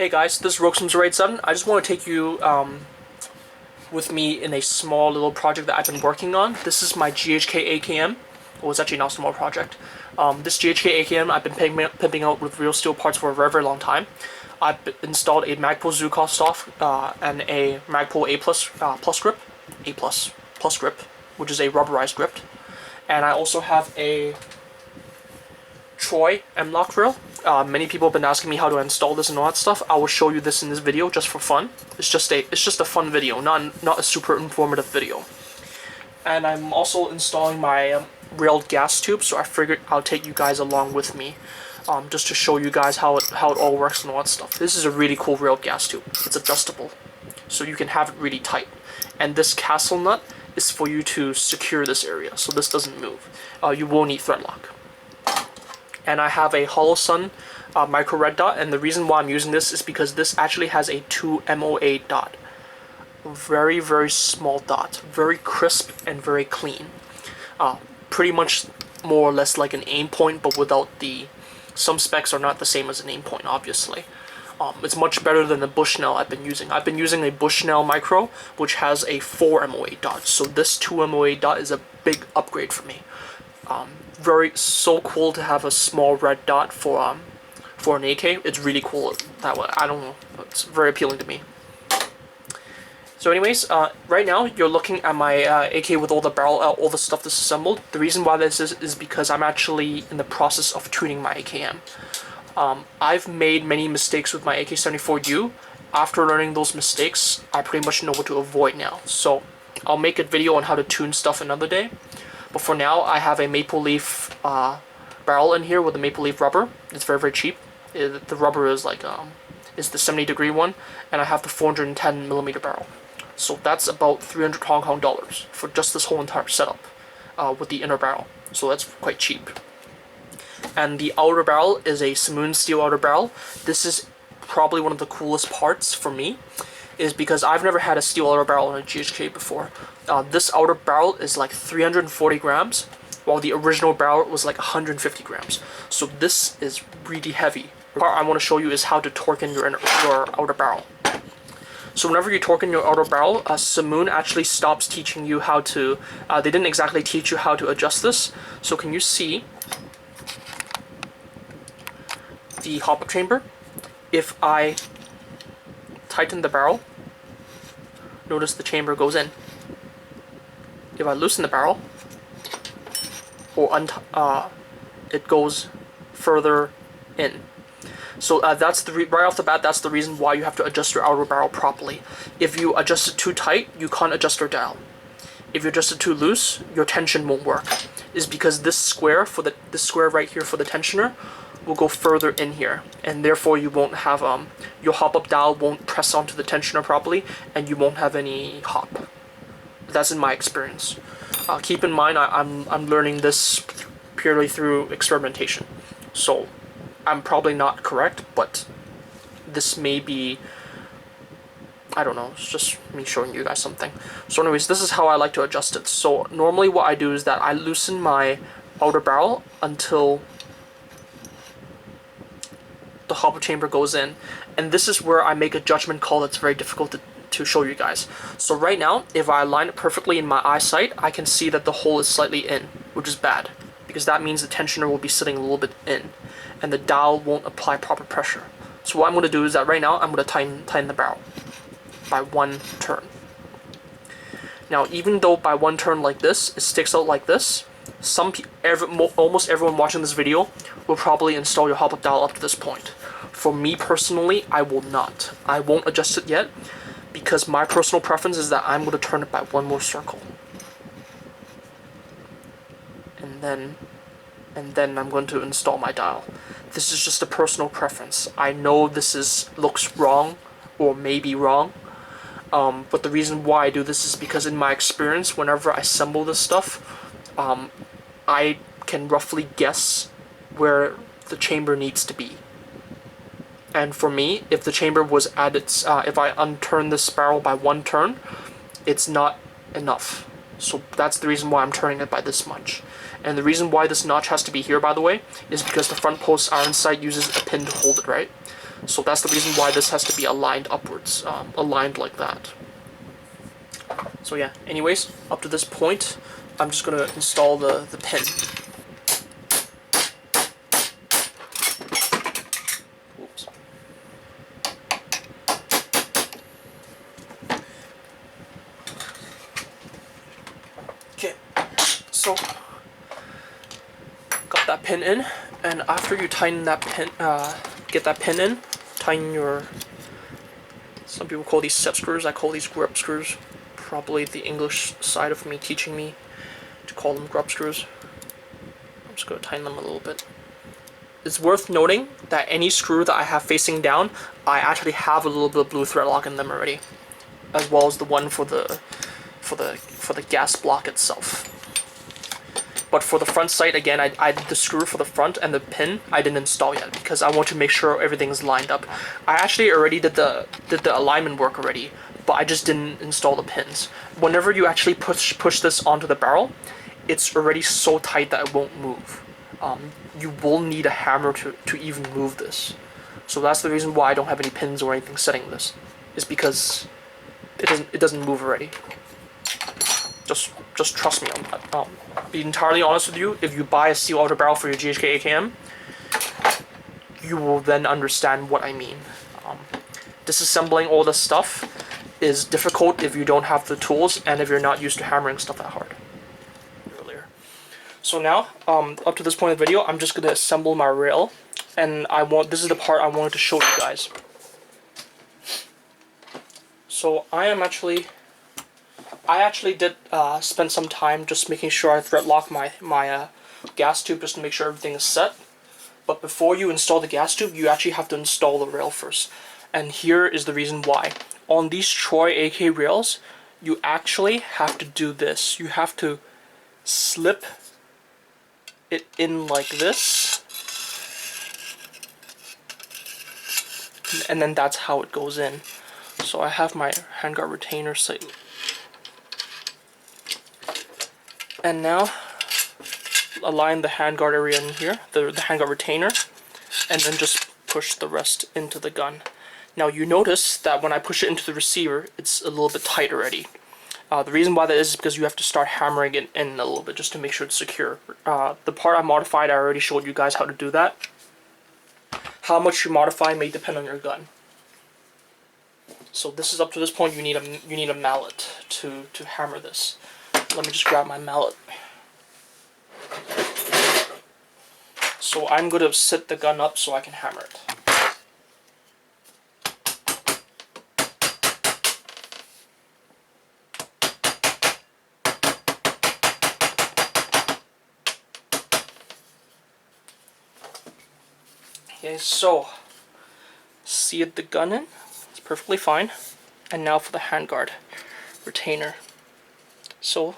Hey guys, this is Roxham's7. I just want to take you with me in a small little project that I've been working on. This is my GHK AKM. Well, it's actually not a small project. This GHK AKM I've been pimping out with real steel parts for a very, very long time. I've installed a Magpul Zukov Soft and a Magpul A plus grip, A plus grip, which is a rubberized grip. And I also have a Troy M-Lock drill. Many people have been asking me how to install this and all that stuff. I will show you this in this video just for fun. It's just a fun video, not a super informative video. And I'm also installing my railed gas tube, so I figured I'll take you guys along with me, just to show you guys how it all works and all that stuff. This is a really cool railed gas tube. It's adjustable, so you can have it really tight. And this castle nut is for you to secure this area, so this doesn't move. You will need thread lock. And I have a Hollow Sun micro red dot, and the reason why I'm using this is because this actually has a 2 MOA dot. Very, very small dot. Very crisp and very clean. Pretty much more or less like an aim point, but without the... Some specs are not the same as an aim point, obviously. It's much better than the Bushnell I've been using. I've been using a Bushnell micro, which has a 4 MOA dot. So this 2 MOA dot is a big upgrade for me. So cool to have a small red dot for an AK. It's really cool that way. I don't know. It's very appealing to me. So anyways, right now you're looking at my AK with all the barrel, all the stuff disassembled. The reason why this is because I'm actually in the process of tuning my AKM. I've made many mistakes with my AK-74U. After learning those mistakes, I pretty much know what to avoid now. So I'll make a video on how to tune stuff another day. But for now, I have a maple leaf barrel in here with a maple leaf rubber. It's very, very cheap. The rubber is like is the 70-degree one, and I have the 410mm barrel. So that's about 300 Hong Kong dollars for just this whole entire setup with the inner barrel. So that's quite cheap. And the outer barrel is a Samoon steel outer barrel. This is probably one of the coolest parts for me, is because I've never had a steel outer barrel in a GHK before. This outer barrel is like 340 grams, while the original barrel was like 150 grams. So this is really heavy. The part I want to show you is how to torque in your outer barrel. So whenever you torque in your outer barrel, Samoon actually stops teaching you how to... they didn't exactly teach you how to adjust this. So can you see the hop-up chamber? If I tighten the barrel, notice the chamber goes in. If I loosen the barrel, or it goes further in. So that's right off the bat, that's the reason why you have to adjust your outer barrel properly. If you adjust it too tight, you can't adjust your dial. If you adjust it too loose, your tension won't work. Is because this square right here for the tensioner will go further in here, and therefore you won't have your hop-up dial won't press onto the tensioner properly, and you won't have any hop. That's in my experience. Keep in mind, I'm learning this purely through experimentation, so I'm probably not correct, but this may be, I don't know, it's just me showing you guys something. So anyways, this is how I like to adjust it. So normally what I do is that I loosen my outer barrel until the hop-up chamber goes in, and this is where I make a judgment call that's very difficult to show you guys. So right now, if I align it perfectly in my eyesight, I can see that the hole is slightly in, which is bad, because that means the tensioner will be sitting a little bit in, and the dial won't apply proper pressure. So what I'm going to do is that right now, I'm going to tighten the barrel by one turn. Now, even though by one turn like this, it sticks out like this, almost everyone watching this video will probably install your hop-up dial up to this point. For me personally, I will not. I won't adjust it yet, because my personal preference is that I'm going to turn it by one more circle. And then I'm going to install my dial. This is just a personal preference. I know this looks wrong, or maybe wrong, but the reason why I do this is because in my experience, whenever I assemble this stuff, I can roughly guess where the chamber needs to be. And for me, if the chamber was at its, if I unturn this barrel by one turn, it's not enough. So that's the reason why I'm turning it by this much. And the reason why this notch has to be here, by the way, is because the front post iron sight uses a pin to hold it, right? So that's the reason why this has to be aligned upwards, aligned like that. So yeah, anyways, up to this point, I'm just gonna install the pin. Oops. Okay, so got that pin in, and after you tighten that pin, get that pin in, tighten your, some people call these set screws, I call these grub screws. Probably the English side of me teaching me to call them grub screws. I'm just going to tighten them a little bit. It's worth noting that any screw that I have facing down, I actually have a little bit of blue thread lock in them already, as well as the one for the gas block itself. But for the front sight, again, I did the screw for the front and the pin I didn't install yet because I want to make sure everything's lined up. I actually already did the alignment work already, but I just didn't install the pins. Whenever you actually push this onto the barrel, it's already so tight that it won't move. You will need a hammer to even move this. So that's the reason why I don't have any pins or anything setting this, is because it doesn't move already. Just trust me on that. Be entirely honest with you, if you buy a steel outer barrel for your GHK AKM, you will then understand what I mean. Disassembling all this stuff is difficult if you don't have the tools and if you're not used to hammering stuff that hard. Earlier. So now, up to this point in the video, I'm just going to assemble my rail, and this is the part I wanted to show you guys. So I actually did spend some time just making sure I thread lock my gas tube just to make sure everything is set. But before you install the gas tube, you actually have to install the rail first. And here is the reason why. On these Troy AK rails, you actually have to do this. You have to slip it in like this. And then that's how it goes in. So I have my handguard retainer set. And now, align the handguard area in here, the handguard retainer, and then just push the rest into the gun. Now you notice that when I push it into the receiver, it's a little bit tight already. The reason why that is because you have to start hammering it in a little bit just to make sure it's secure. The part I modified, I already showed you guys how to do that. How much you modify may depend on your gun. So this is up to this point, you need a mallet to hammer this. Let me just grab my mallet. So I'm going to sit the gun up so I can hammer it. Okay, so seat the gun in. It's perfectly fine. And now for the handguard retainer. So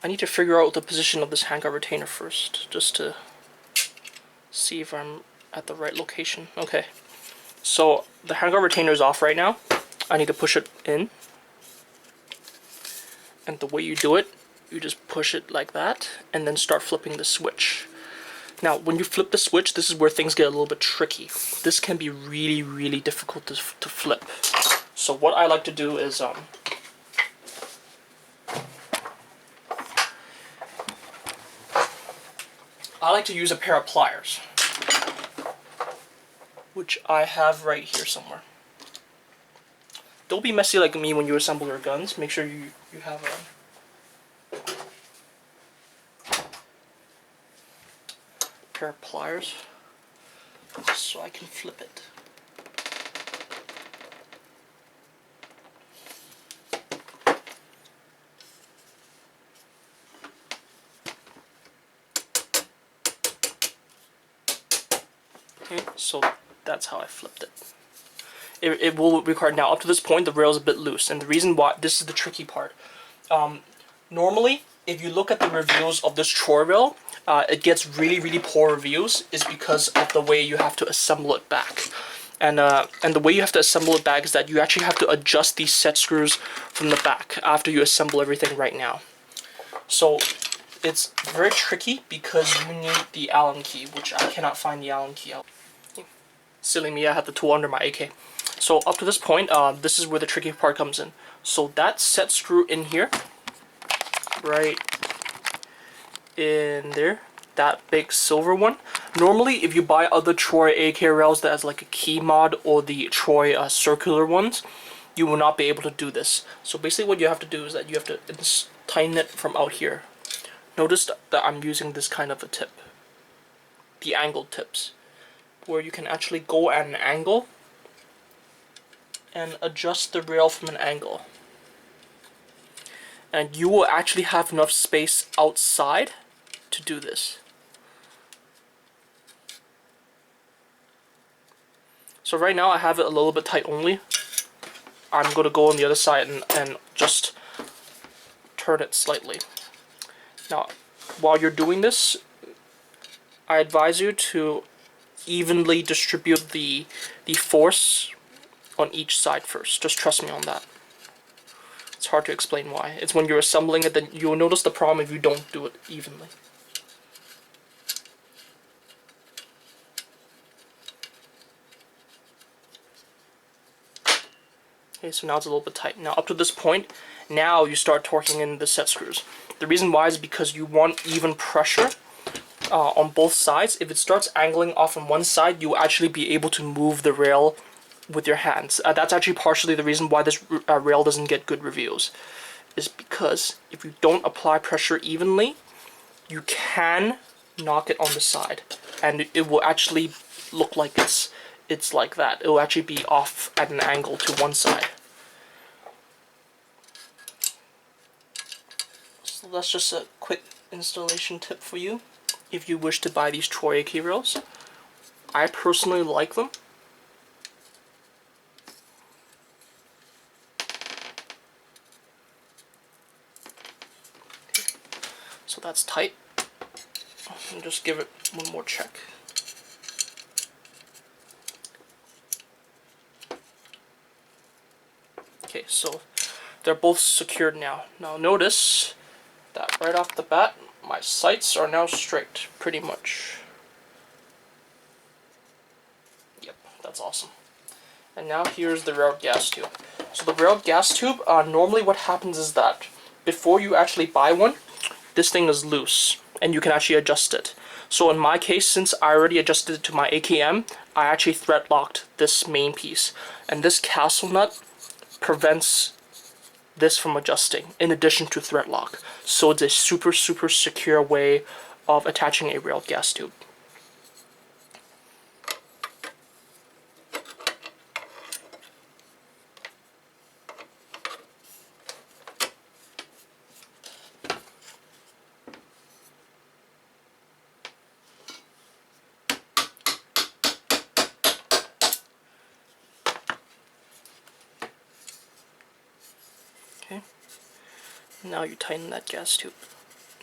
I need to figure out the position of this handguard retainer first, just to see if I'm at the right location. Okay, so the handguard retainer is off right now. I need to push it in, and the way you do it, you just push it like that and then start flipping the switch. Now when you flip the switch, this is where things get a little bit tricky. This can be really difficult to flip. So what I like to do is I like to use a pair of pliers, which I have right here somewhere. Don't be messy like me when you assemble your guns. Make sure you have a pair of pliers so I can flip it. Okay, so that's how I flipped it. It will require, now up to this point the rail is a bit loose, and the reason why, this is the tricky part. Normally, if you look at the reviews of this Troy rail, it gets really poor reviews is because of the way you have to assemble it back. And the way you have to assemble it back is that you actually have to adjust these set screws from the back after you assemble everything right now. So it's very tricky because you need the Allen key, which I cannot find the Allen key out. Silly me, I had the tool under my AK. So up to this point, this is where the tricky part comes in. So that set screw in here, right in there, that big silver one. Normally, if you buy other Troy AK rails that has like a key mod or the Troy circular ones, you will not be able to do this. So basically what you have to do is that you have to tighten it from out here. Notice that I'm using this kind of a tip, the angled tips, where you can actually go at an angle and adjust the rail from an angle. And you will actually have enough space outside to do this. So right now I have it a little bit tight only. I'm going to go on the other side and just turn it slightly. Now, while you're doing this, I advise you to evenly distribute the force on each side first. Just trust me on that. It's hard to explain why. It's when you're assembling it that you'll notice the problem if you don't do it evenly. Okay, so now it's a little bit tight. Now up to this point, now you start torquing in the set screws. The reason why is because you want even pressure on both sides. If it starts angling off on one side, you'll actually be able to move the rail with your hands. That's actually partially the reason why this rail doesn't get good reviews, is because if you don't apply pressure evenly, you can knock it on the side, and it will actually look like it's like that. It will actually be off at an angle to one side. So that's just a quick installation tip for you if you wish to buy these Troy AK rails. I personally like them. So that's tight. And just give it one more check. Okay, so they're both secured now. Now notice that right off the bat, my sights are now straight, pretty much. Yep, that's awesome. And now here's the railed gas tube. So the railed gas tube, normally what happens is that before you actually buy one, this thing is loose, and you can actually adjust it. So in my case, since I already adjusted it to my AKM, I actually thread locked this main piece. And this castle nut prevents this from adjusting, in addition to thread lock. So it's a super secure way of attaching a railed gas tube. Okay. Now you tighten that gas tube.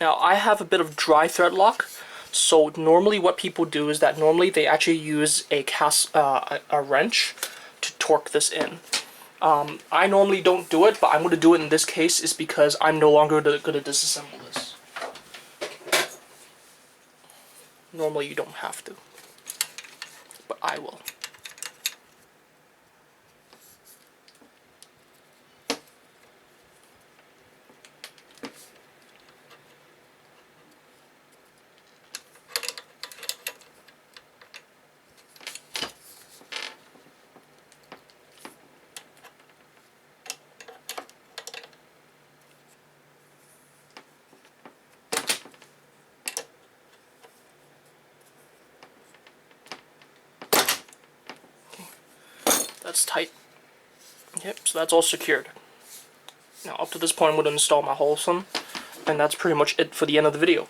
Now I have a bit of dry thread lock, so normally what people do is that normally they actually use a wrench to torque this in. I normally don't do it, but I'm going to do it in this case is because I'm no longer going to disassemble this. Normally you don't have to, but I will. That's tight. Yep, so that's all secured. Now up to this point I'm going to install my wholesome, and that's pretty much it for the end of the video.